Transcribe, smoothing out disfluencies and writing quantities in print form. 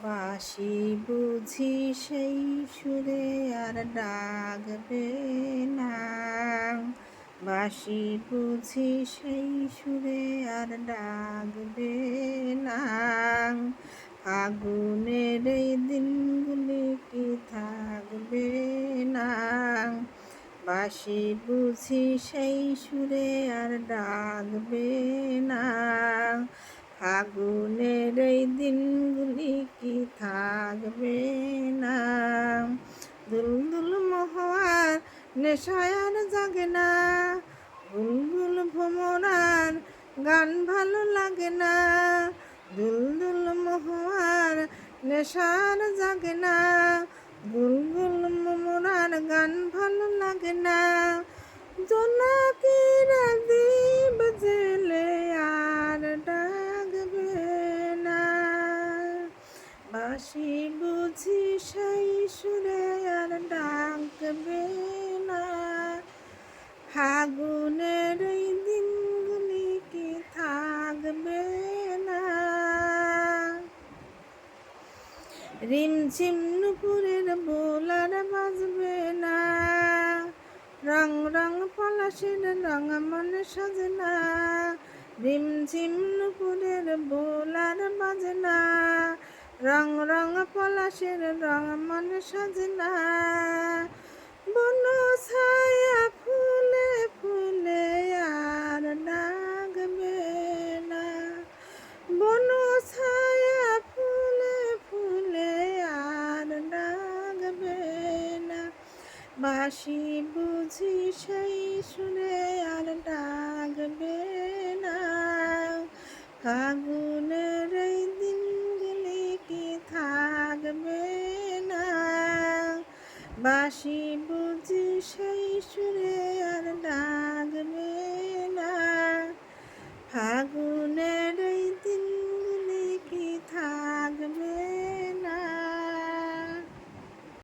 বাঁশি বুঝি সেই সুরে আর ডাকবে না। বাঁশি বুঝি সেই সুরে আর ডাকবে না। ফাগুনের এই দিনগুলি কি থাকবে না। বাঁশি বুঝি সেই সুরে আর ডাকবে না। ফাগুনের এই দিনগুলি কি থাকবে না। দুলদুল মহুয়ার নেশায় আর জাগে না। বুলবুল ভ্রমরার গান ভালো লাগে না। দুলদুল মহুয়ার নেশার জাগে না। বুলবুল ভ্রমরার গান ভালো লাগে না। জোনাকিরা দ্বীপ জেলে আর ডাকবে না। বাঁশি বুঝি সেই সুরে আর ডাকবে না। ফাগুনের এই দিনগুলি কি থাকবে না। রিমঝিম নুপুরের বোল আর বাজবে না। রং রং পলাশের রং মনে সাজে না। রিমঝিম নুপুরের বোল আর বাজে না। রং রং পলাশের রং মনে সাজে না। বন ছায়া ফুলে ফুলে আর ডাকবে না। বন ছায়া ফুলে ফুলে আর ডাকবে না। বাঁশি বুঝি সেই সুরে আর ডাকবে না। ফাগুনের এই দিনগুলি কি থাকবে না। বাঁশি বুঝি সেই সুরে আর ডাকবে